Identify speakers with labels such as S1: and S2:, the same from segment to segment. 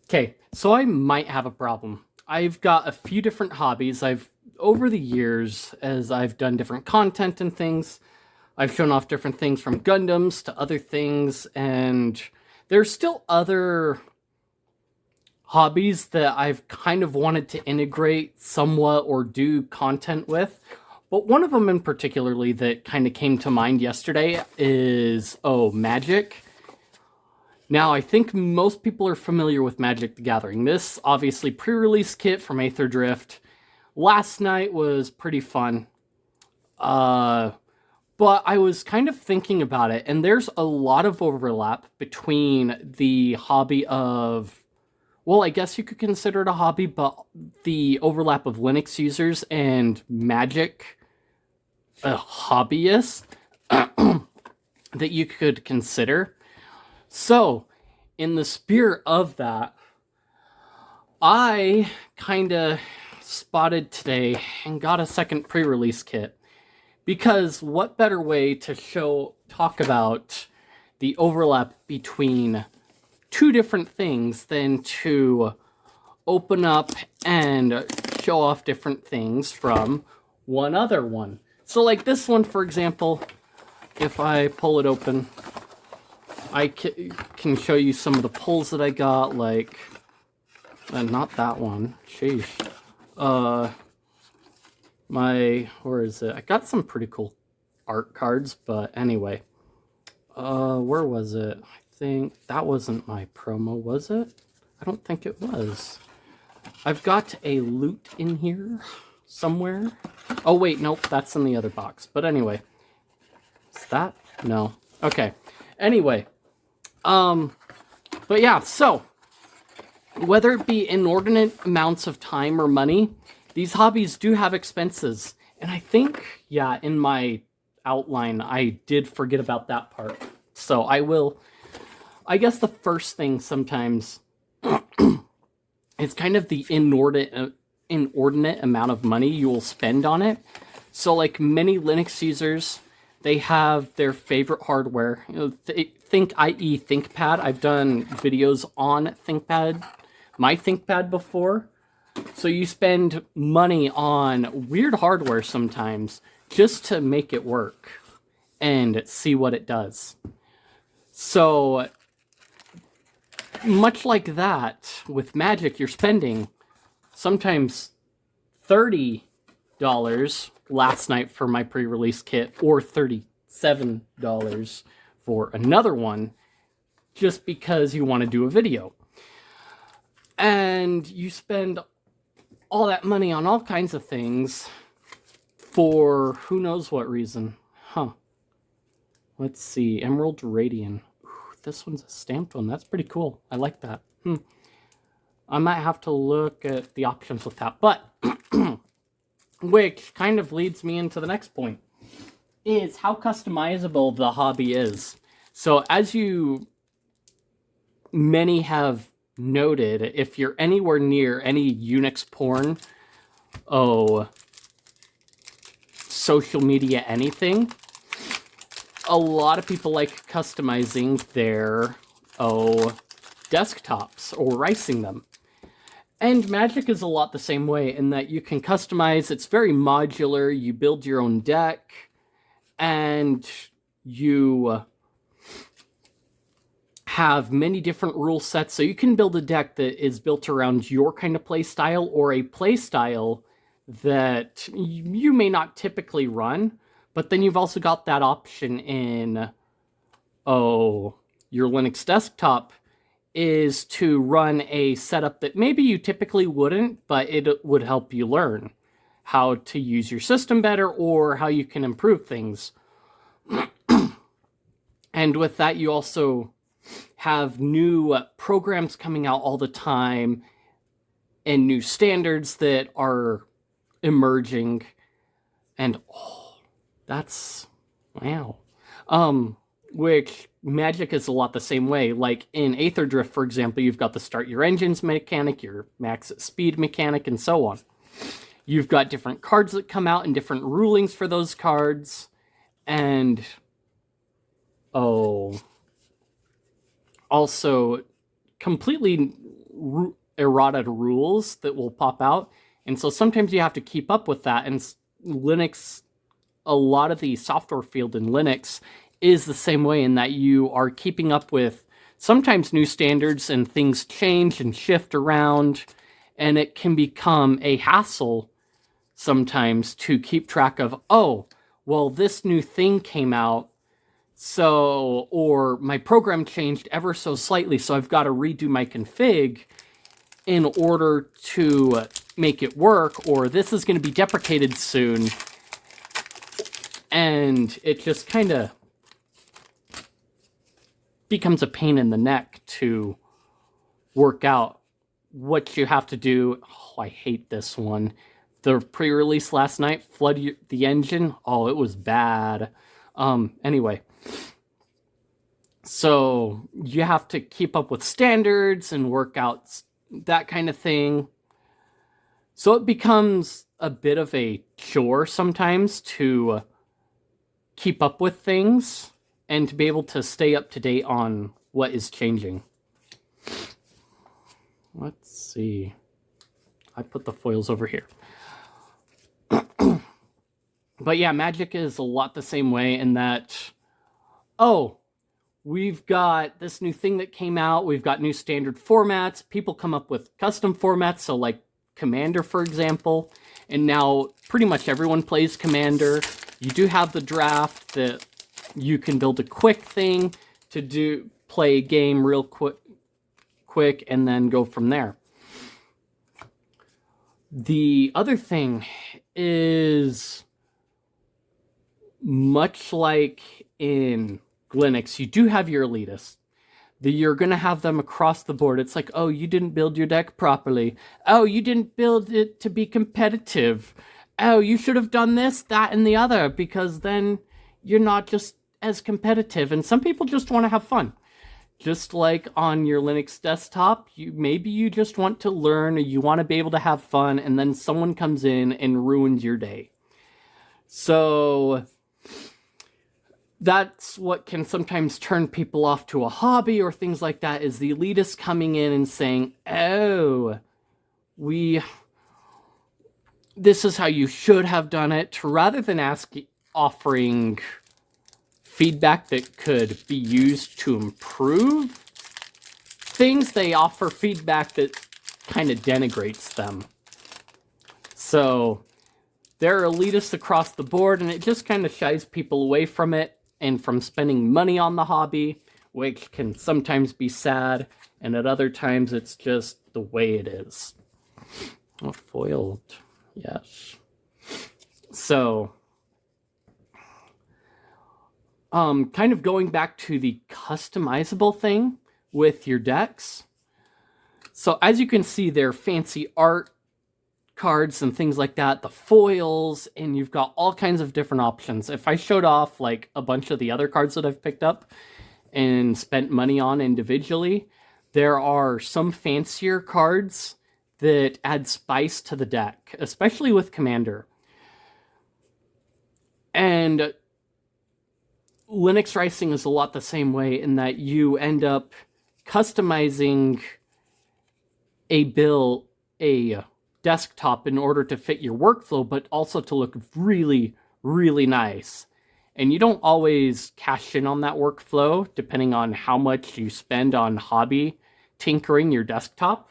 S1: Okay, so I might have a problem. I've got a few different hobbies. Over the years, as I've done different content and things, I've shown off different things from Gundams to other things, and there's still other hobbies that I've kind of wanted to integrate somewhat or do content with. But one of them in particularly that kind of came to mind yesterday is, Magic. Now, I think most people are familiar with Magic the Gathering. This, obviously, pre-release kit from Aetherdrift. Last night was pretty fun. Uh, but I was kind of thinking about it, and there's a lot of overlap between the hobby of, well, I guess you could consider it a hobby, but the overlap of Linux users and Magic hobbyists that you could consider. So, in the spirit of that, I kind of spotted today and got a second pre-release kit, because what better way to talk about the overlap between two different things than to open up and show off different things from one other one. So like this one, for example, if I pull it open, I can show you some of the pulls that I got, like, not that one, sheesh. Where is it? I got some pretty cool art cards, but anyway. Where was it? I think that wasn't my promo, was it? I don't think it was. I've got a loot in here somewhere. Oh wait, nope, that's in the other box. But anyway. Is that? No. Okay. Anyway. But yeah, so whether it be inordinate amounts of time or money, these hobbies do have expenses. And I think, yeah, in my outline, I did forget about that part. So I guess the first thing sometimes is kind of the inordinate amount of money you will spend on it. So like many Linux users, they have their favorite hardware. Think IE ThinkPad. I've done videos on my ThinkPad before. So you spend money on weird hardware sometimes just to make it work and see what it does. So much like that, with Magic, you're spending sometimes $30 last night for my pre-release kit, or $37 for another one, just because you want to do a video. And you spend all that money on all kinds of things for who knows what reason. Huh. Let's see. Emerald Radiant. Ooh, this one's a stamped one. That's pretty cool. I like that. I might have to look at the options with that. But, which kind of leads me into the next point, is how customizable the hobby is. So as many have noted, if you're anywhere near any Unix porn, social media, anything, a lot of people like customizing their desktops or ricing them. And Magic is a lot the same way in that you can customize. It's very modular. You build your own deck, and you have many different rule sets. So you can build a deck that is built around your kind of play style, or a play style that you may not typically run. But then you've also got that option in your Linux desktop, is to run a setup that maybe you typically wouldn't, but it would help you learn how to use your system better or how you can improve things. And with that, you also have new programs coming out all the time and new standards that are emerging. And that's wow. Which Magic is a lot the same way. Like in Aetherdrift, for example, you've got the start your engines mechanic, your max speed mechanic, and so on. You've got different cards that come out and different rulings for those cards. And also completely errata rules that will pop out. And so sometimes you have to keep up with that. And Linux, a lot of the software field in Linux is the same way, in that you are keeping up with sometimes new standards, and things change and shift around, and it can become a hassle sometimes to keep track of, oh, well, this new thing came out, so, or my program changed ever so slightly, so I've got to redo my config in order to make it work, or this is going to be deprecated soon. And it just kind of becomes a pain in the neck to work out what you have to do. Oh, I hate this one. The pre-release last night, flood the engine. Oh, it was bad. Anyway. So you have to keep up with standards and work out that kind of thing. So it becomes a bit of a chore sometimes to keep up with things and to be able to stay up to date on what is changing. Let's see. I put the foils over here. But yeah, Magic is a lot the same way in that, oh, we've got this new thing that came out. We've got new standard formats. People come up with custom formats. So like Commander, for example. And now pretty much everyone plays Commander. You do have the draft that you can build a quick thing to play a game real quick and then go from there. The other thing is, much like in Linux, you do have your elitists. You're going to have them across the board. It's like, oh, you didn't build your deck properly. Oh, you didn't build it to be competitive. Oh, you should have done this, that, and the other, because then you're not just as competitive. And some people just want to have fun. Just like on your Linux desktop, maybe you just want to learn, or you want to be able to have fun, and then someone comes in and ruins your day. So that's what can sometimes turn people off to a hobby or things like that, is the elitists coming in and saying, oh, this is how you should have done it, rather than offering feedback that could be used to improve things. They offer feedback that kind of denigrates them. So they're elitists across the board, and it just kind of shies people away from it and from spending money on the hobby, which can sometimes be sad, and at other times it's just the way it is. Oh, foiled. Yes. So kind of going back to the customizable thing with your decks. So as you can see, there are fancy art cards and things like that, the foils, and you've got all kinds of different options. If I showed off like a bunch of the other cards that I've picked up and spent money on individually, there are some fancier cards that add spice to the deck, especially with Commander. And Linux Rising is a lot the same way, in that you end up customizing a desktop in order to fit your workflow, but also to look really, really nice. And you don't always cash in on that workflow, depending on how much you spend on hobby tinkering your desktop.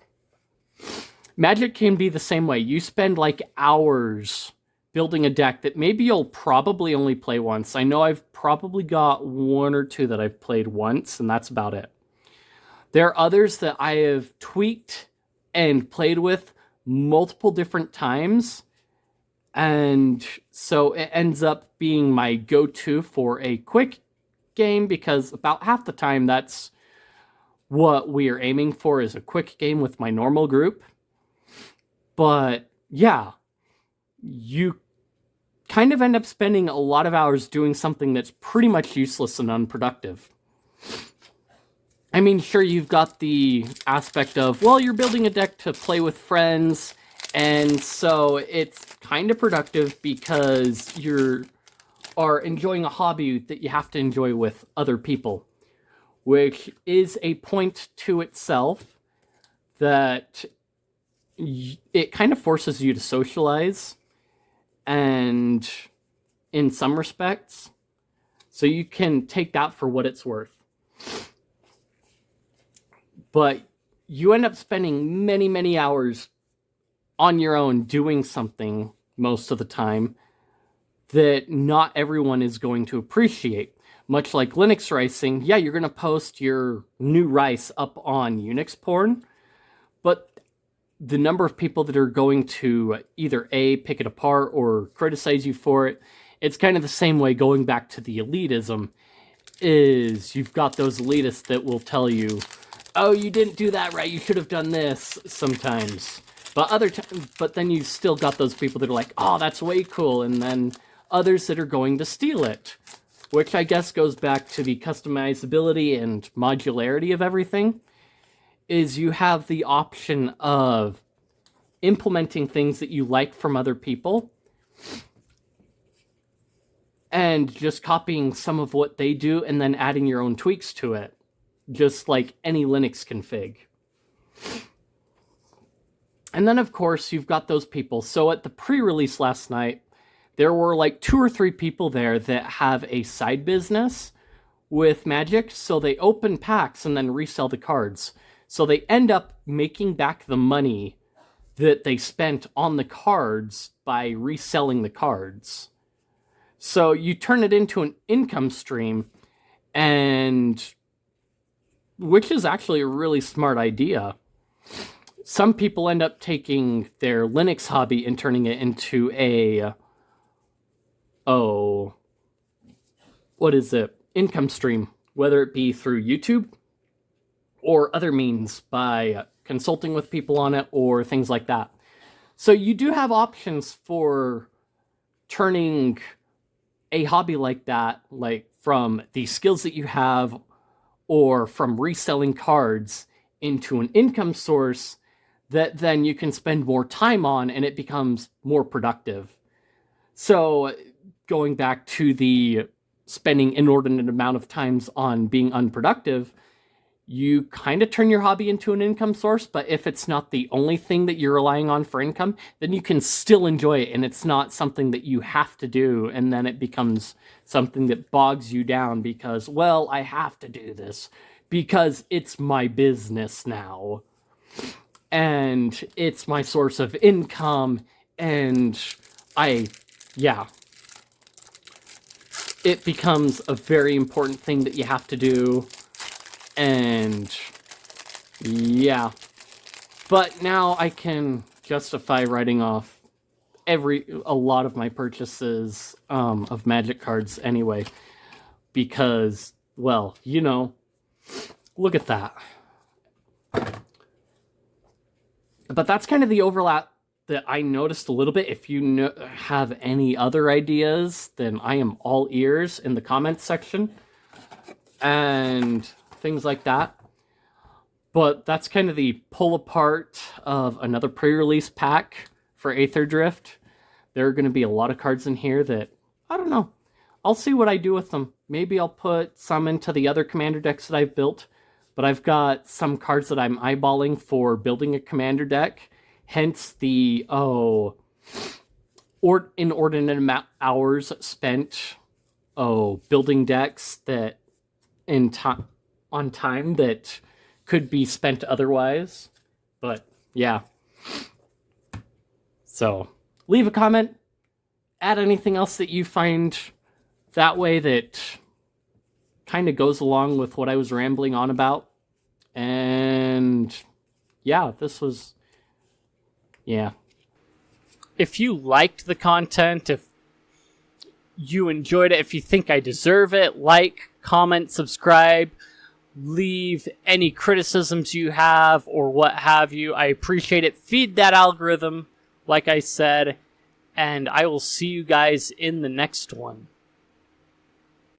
S1: Magic can be the same way. You spend like hours building a deck that maybe you'll probably only play once. I know I've probably got one or two that I've played once, and that's about it. There are others that I have tweaked and played with multiple different times, and so it ends up being my go-to for a quick game, because about half the time that's what we are aiming for, is a quick game with my normal group. But yeah, you kind of end up spending a lot of hours doing something that's pretty much useless and unproductive. I mean, sure, you've got the aspect of, well, you're building a deck to play with friends, and so it's kind of productive because you are enjoying a hobby that you have to enjoy with other people, which is a point to itself. that it kind of forces you to socialize, and in some respects, so you can take that for what it's worth. But you end up spending many, many hours on your own doing something most of the time that not everyone is going to appreciate. Much like Linux ricing, yeah, you're going to post your new rice up on Unix porn, but the number of people that are going to either A, pick it apart or criticize you for it, it's kind of the same way going back to the elitism, is you've got those elitists that will tell you, oh, you didn't do that right, you should have done this sometimes. But then you've still got those people that are like, oh, that's way cool, and then others that are going to steal it, which I guess goes back to the customizability and modularity of everything, is you have the option of implementing things that you like from other people and just copying some of what they do and then adding your own tweaks to it, just like any Linux config. And then, of course, you've got those people. So at the pre-release last night, there were like 2 or 3 people there that have a side business with Magic, so they open packs and then resell the cards. So they end up making back the money that they spent on the cards by reselling the cards. So you turn it into an income stream, and which is actually a really smart idea. Some people end up taking their Linux hobby and turning it into income stream, whether it be through YouTube or other means by consulting with people on it or things like that. So you do have options for turning a hobby like that, like from the skills that you have or from reselling cards, into an income source that then you can spend more time on and it becomes more productive. So going back to the spending inordinate amount of times on being unproductive, you kind of turn your hobby into an income source, but if it's not the only thing that you're relying on for income, then you can still enjoy it, and it's not something that you have to do, and then it becomes something that bogs you down because, well, I have to do this because it's my business now, and it's my source of income, and it becomes a very important thing that you have to do. And yeah, but now I can justify writing off a lot of my purchases of Magic cards anyway, because, well, you know, look at that. But that's kind of the overlap that I noticed a little bit. If you have any other ideas, then I am all ears in the comments section and things like that. But that's kind of the pull apart of another pre-release pack for Aetherdrift. There are going to be a lot of cards in here that, I don't know, I'll see what I do with them. Maybe I'll put some into the other commander decks that I've built, but I've got some cards that I'm eyeballing for building a commander deck, hence the inordinate amount hours spent building decks that on time that could be spent otherwise. But yeah, so leave a comment, add anything else that you find that way that kind of goes along with what I was rambling on about. And yeah, if you liked the content, if you enjoyed it, if you think I deserve it, like, comment, subscribe, leave any criticisms you have or what have you. I appreciate it. Feed that algorithm, like I said, and I will see you guys in the next one.